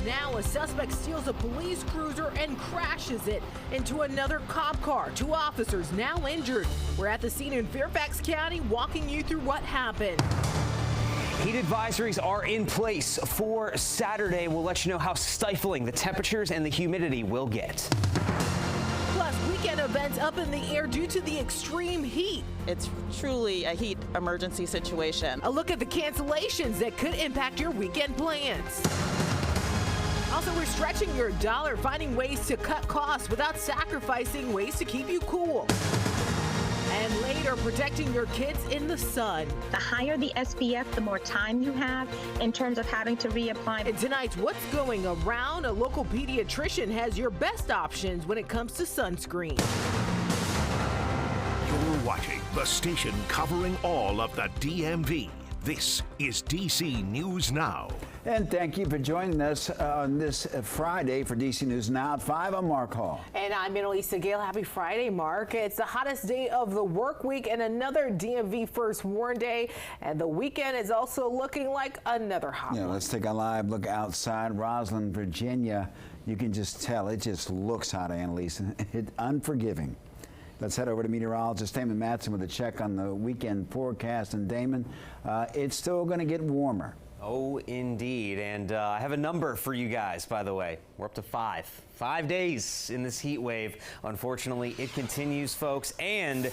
now, a suspect steals a police cruiser and crashes it into another cop car. 2 officers now injured. We're at the scene in Fairfax County, walking you through what happened. Heat advisories are in place for Saturday. We'll let you know how stifling the temperatures and the humidity will get. Plus, weekend events up in the air due to the extreme heat. It's truly a heat emergency situation. A look at the cancellations that could impact your weekend plans. Also, we're stretching your dollar, finding ways to cut costs without sacrificing ways to keep you cool. And later, protecting your kids in the sun. The higher the SPF, the more time you have in terms of having to reapply. And tonight's What's Going Around, a local pediatrician has your best options when it comes to sunscreen. You're watching the station covering all of the DMV. This is DC News Now. And thank you for joining us on this Friday for DC News Now at 5. I'm Mark Hall. And I'm Annalisa Gale. Happy Friday, Mark. It's the hottest day of the work week and another DMV First Warn Day. And the weekend is also looking like another hot one. Let's take a live look outside Roslyn, Virginia. You can just tell it just looks hot, Annalisa. It's unforgiving. Let's head over to meteorologist Damon Matson with a check on the weekend forecast. And Damon, it's still going to get warmer. Oh, indeed. And I have a number for you guys, by the way. We're up to 5. 5 days in this heat wave. Unfortunately, it continues, folks. And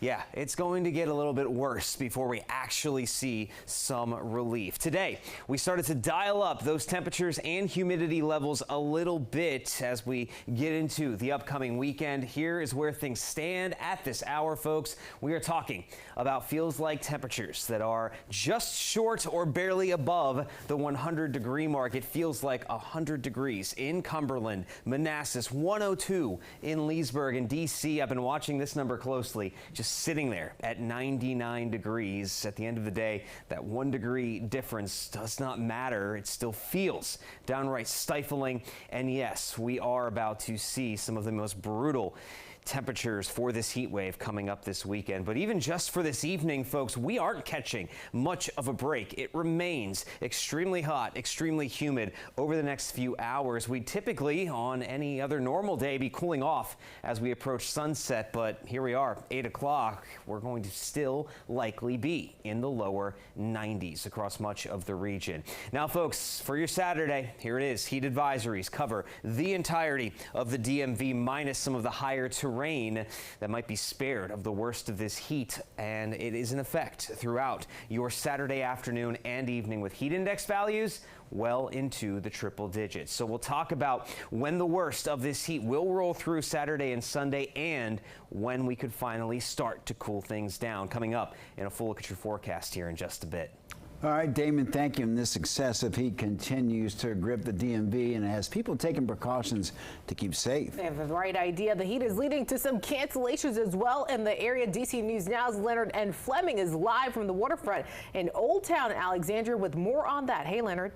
yeah, it's going to get a little bit worse before we actually see some relief. Today, we started to dial up those temperatures and humidity levels a little bit as we get into the upcoming weekend. Here is where things stand at this hour, folks. We are talking about feels-like temperatures that are just short or barely above the 100-degree mark. It feels like 100 degrees in Cumberland, Manassas, 102 in Leesburg and D.C. I've been watching this number closely, just sitting there at 99 degrees. At the end of the day, that 1 degree difference does not matter. It still feels downright stifling. And yes, we are about to see some of the most brutal temperatures for this heat wave coming up this weekend. But even just for this evening, folks, we aren't catching much of a break. It remains extremely hot, extremely humid over the next few hours. We'd typically, on any other normal day, be cooling off as we approach sunset. But here we are, 8 o'clock. We're going to still likely be in the lower 90s across much of the region. Now, folks, for your Saturday, here it is. Heat advisories cover the entirety of the DMV minus some of the higher terrain that might be spared of the worst of this heat, and it is in effect throughout your Saturday afternoon and evening with heat index values well into the triple digits. So we'll talk about when the worst of this heat will roll through Saturday and Sunday and when we could finally start to cool things down. Coming up in a full look at your forecast here in just a bit. All right, Damon, thank you. And this excessive heat continues to grip the DMV and it has people taking precautions to keep safe. They have the right idea. The heat is leading to some cancellations as well in the area. DC News Now's Leonard and Fleming is live from the waterfront in Old Town Alexandria with more on that. Hey, Leonard.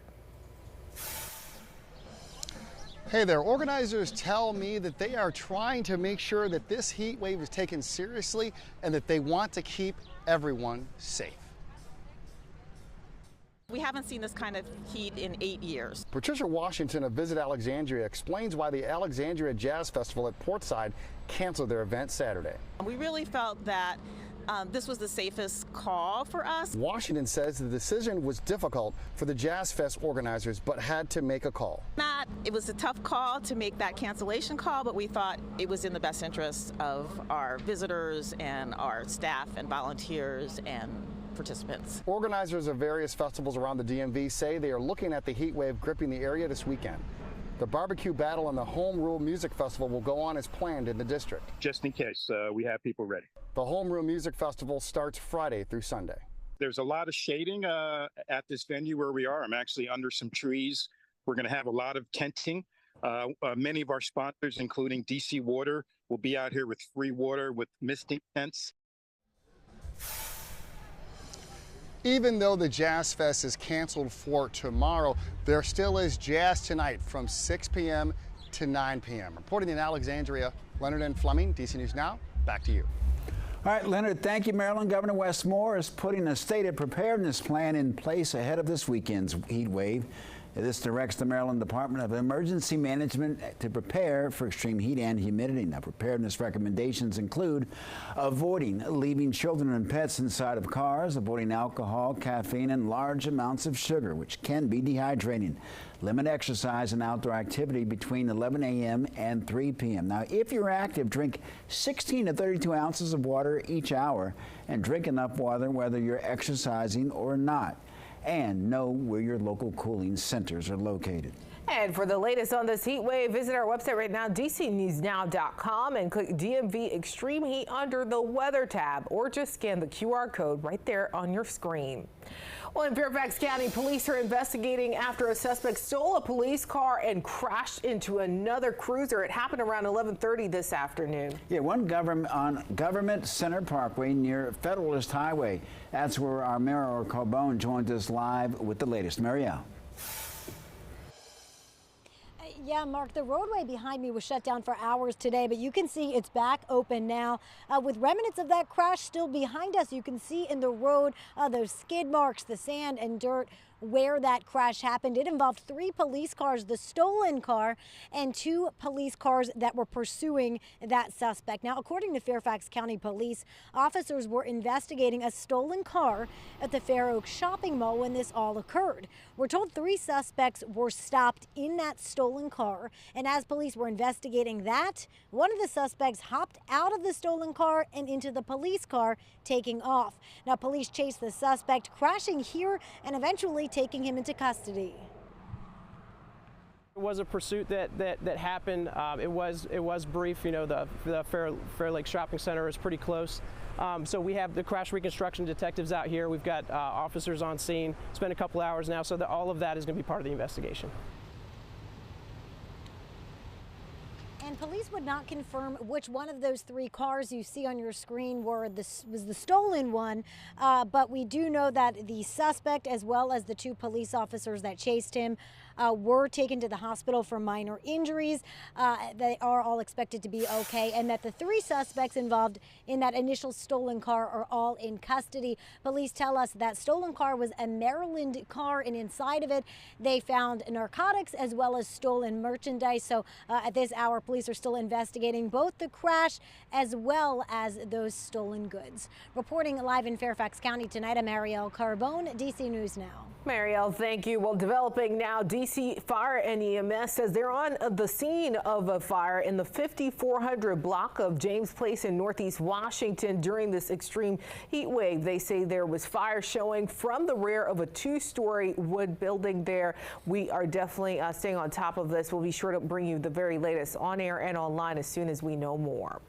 Hey there, organizers tell me that they are trying to make sure that this heat wave is taken seriously and that they want to keep everyone safe. We haven't seen this kind of heat in 8 years. Patricia Washington of Visit Alexandria explains why the Alexandria Jazz Festival at Portside canceled their event Saturday. We really felt that this was the safest call for us. Washington says the decision was difficult for the Jazz Fest organizers, but had to make a call. It was a tough call to make that cancellation call, but we thought it was in the best interest of our visitors and our staff and volunteers and participants. Organizers of various festivals around the DMV say they are looking at the heat wave gripping the area this weekend. The barbecue battle and the Home Rule Music Festival will go on as planned in the district. Just in case, we have people ready. The Home Rule Music Festival starts Friday through Sunday. There's a lot of shading at this venue where we are. I'm actually under some trees. We're going to have a lot of tenting. Many of our sponsors, including DC Water, will be out here with free water with misting tents. Even though the Jazz Fest is canceled for tomorrow, there still is jazz tonight from 6 p.m. to 9 p.m. Reporting in Alexandria, Leonard and Fleming, DC News Now, back to you. All right, Leonard, thank you. Maryland Governor Wes Moore is putting a stated preparedness plan in place ahead of this weekend's heat wave. This directs the Maryland Department of Emergency Management to prepare for extreme heat and humidity. Now, preparedness recommendations include avoiding leaving children and pets inside of cars, avoiding alcohol, caffeine, and large amounts of sugar, which can be dehydrating. Limit exercise and outdoor activity between 11 a.m. and 3 p.m. Now, if you're active, drink 16 to 32 ounces of water each hour and drink enough water whether you're exercising or not. And know where your local cooling centers are located. And for the latest on this heat wave, visit our website right now, dcnewsnow.com, and click DMV Extreme Heat under the Weather tab, or just scan the QR code right there on your screen. Well, in Fairfax County, police are investigating after a suspect stole a police car and crashed into another cruiser. It happened around 11:30 this afternoon. Yeah, one on Government Center Parkway near Federalist Highway. That's where our Mariel Carbone joins us live with the latest. Mariel. Yeah, Mark, the roadway behind me was shut down for hours today, but you can see it's back open now. With remnants of that crash still behind us, you can see in the road those skid marks, the sand and dirt where that crash happened. It involved 3 police cars, the stolen car, and 2 police cars that were pursuing that suspect. Now, according to Fairfax County Police, officers were investigating a stolen car at the Fair Oaks shopping mall when this all occurred. We're told 3 suspects were stopped in that stolen car, and as police were investigating that, one of the suspects hopped out of the stolen car and into the police car, taking off. Now, police chased the suspect, crashing here and eventually taking him into custody. It was a pursuit that happened. It was brief. You know, the Fair Lake Shopping Center is pretty close. So we have the crash reconstruction detectives out here. We've got officers on scene. It's been a couple hours now, so all of that is going to be part of the investigation. And police would not confirm which one of those 3 cars you see on your screen was the stolen one, but we do know that the suspect, as well as the 2 police officers that chased him, were taken to the hospital for minor injuries. They are all expected to be okay, and that the 3 suspects involved in that initial stolen car are all in custody. Police tell us that stolen car was a Maryland car, and inside of it they found narcotics as well as stolen merchandise. So at this hour, police are still investigating both the crash as well as those stolen goods. Reporting live in Fairfax County tonight, I'm Mariel Carbone, DC News Now. Mariel, thank you. Well, developing now, DC Fire and EMS says they're on the scene of a fire in the 5400 block of James Place in Northeast Washington during this extreme heat wave. They say there was fire showing from the rear of a 2-story wood building there. We are definitely staying on top of this. We'll be sure to bring you the very latest on air and online as soon as we know more.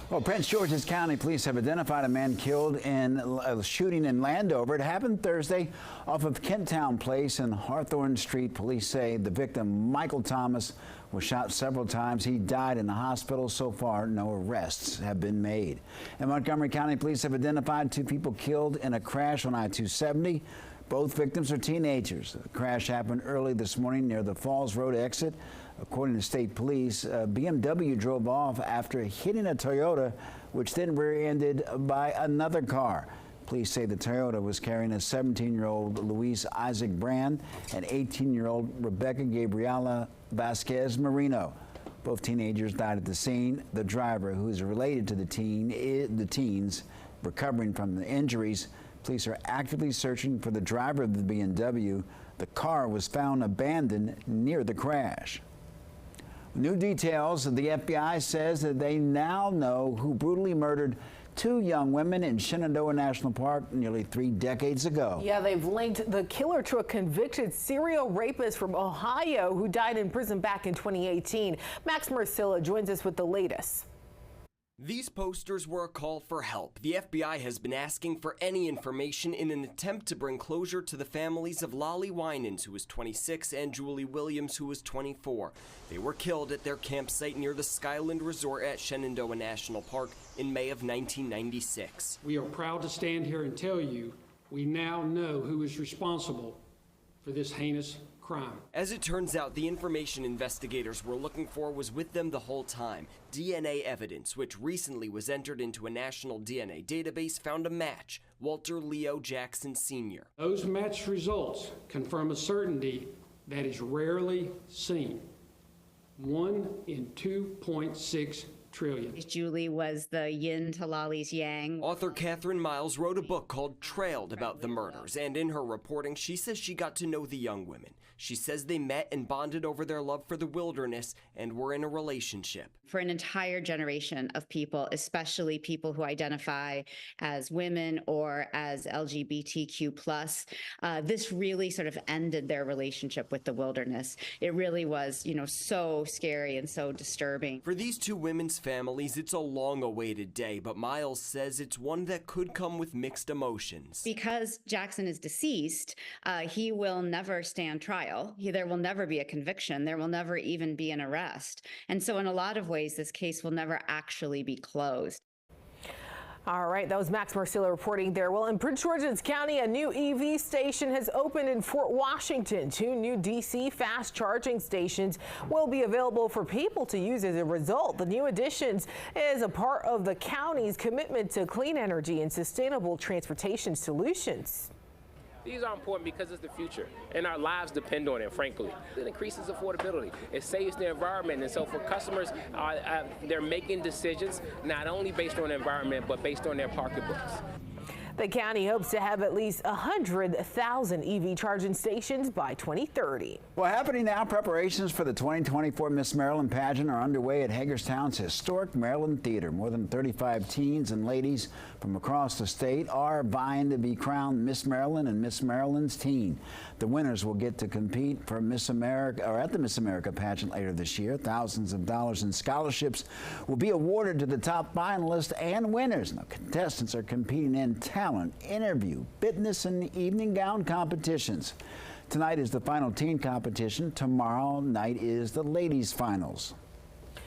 Well, Prince George's County Police have identified a man killed in a shooting in Landover. It happened Thursday off of Kenttown Place and Hawthorne Street. Police say the victim, Michael Thomas, was shot several times. He died in the hospital. So far, no arrests have been made. And Montgomery County Police have identified 2 people killed in a crash on I-270. Both victims are teenagers. The crash happened early this morning near the Falls Road exit. According to state police, BMW drove off after hitting a Toyota, which then rear-ended by another car. Police say the Toyota was carrying a 17-year-old Luis Isaac Brand and 18-year-old Rebecca Gabriela Vasquez Marino. Both teenagers died at the scene. The driver, who is related to the teens recovering from the injuries. Police are actively searching for the driver of the BMW. The car was found abandoned near the crash. New details. The FBI says that they now know who brutally murdered 2 young women in Shenandoah National Park nearly 3 decades ago. Yeah, they've linked the killer to a convicted serial rapist from Ohio who died in prison back in 2018. Max Marcilla joins us with the latest. These posters were a call for help. The FBI has been asking for any information in an attempt to bring closure to the families of Lolly Winans, who was 26, and Julie Williams, who was 24. They were killed at their campsite near the Skyland Resort at Shenandoah National Park in May of 1996. We are proud to stand here and tell you we now know who is responsible for this heinous crime. As it turns out, the information investigators were looking for was with them the whole time. DNA evidence, which recently was entered into a national DNA database, found a match: Walter Leo Jackson Sr. Those matched results confirm a certainty that is rarely seen. 1 in 2.6 trillion. Julie was the yin to Lolly's yang. Author Catherine Miles wrote a book called Trailed about the murders, and in her reporting, she says she got to know the young women. She says they met and bonded over their love for the wilderness and were in a relationship. For an entire generation of people, especially people who identify as women or as LGBTQ+, this really sort of ended their relationship with the wilderness. It really was, so scary and so disturbing. For these two women's families, it's a long-awaited day, but Miles says it's one that could come with mixed emotions. Because Jackson is deceased, he will never stand trial. There will never be a conviction. There will never even be an arrest. And so in a lot of ways, this case will never actually be closed. All right, that was Max Marcillo reporting there. Well, in Prince George's County, a new EV station has opened in Fort Washington. 2 new DC fast charging stations will be available for people to use as a result. The new additions is a part of the county's commitment to clean energy and sustainable transportation solutions. These are important because it's the future, and our lives depend on it, frankly. It increases affordability. It saves the environment, and so for customers, they're making decisions not only based on the environment, but based on their pocketbooks. The county hopes to have at least 100,000 EV charging stations by 2030. Well, happening now, preparations for the 2024 Miss Maryland pageant are underway at Hagerstown's historic Maryland Theater. More than 35 teens and ladies from across the state are vying to be crowned Miss Maryland and Miss Maryland's teen. The winners will get to compete for Miss America or at the Miss America pageant later this year. Thousands of dollars in scholarships will be awarded to the top finalists and winners. Now, contestants are competing in talent, interview, fitness, and evening gown competitions. Tonight is the final teen competition. Tomorrow night is the ladies' finals.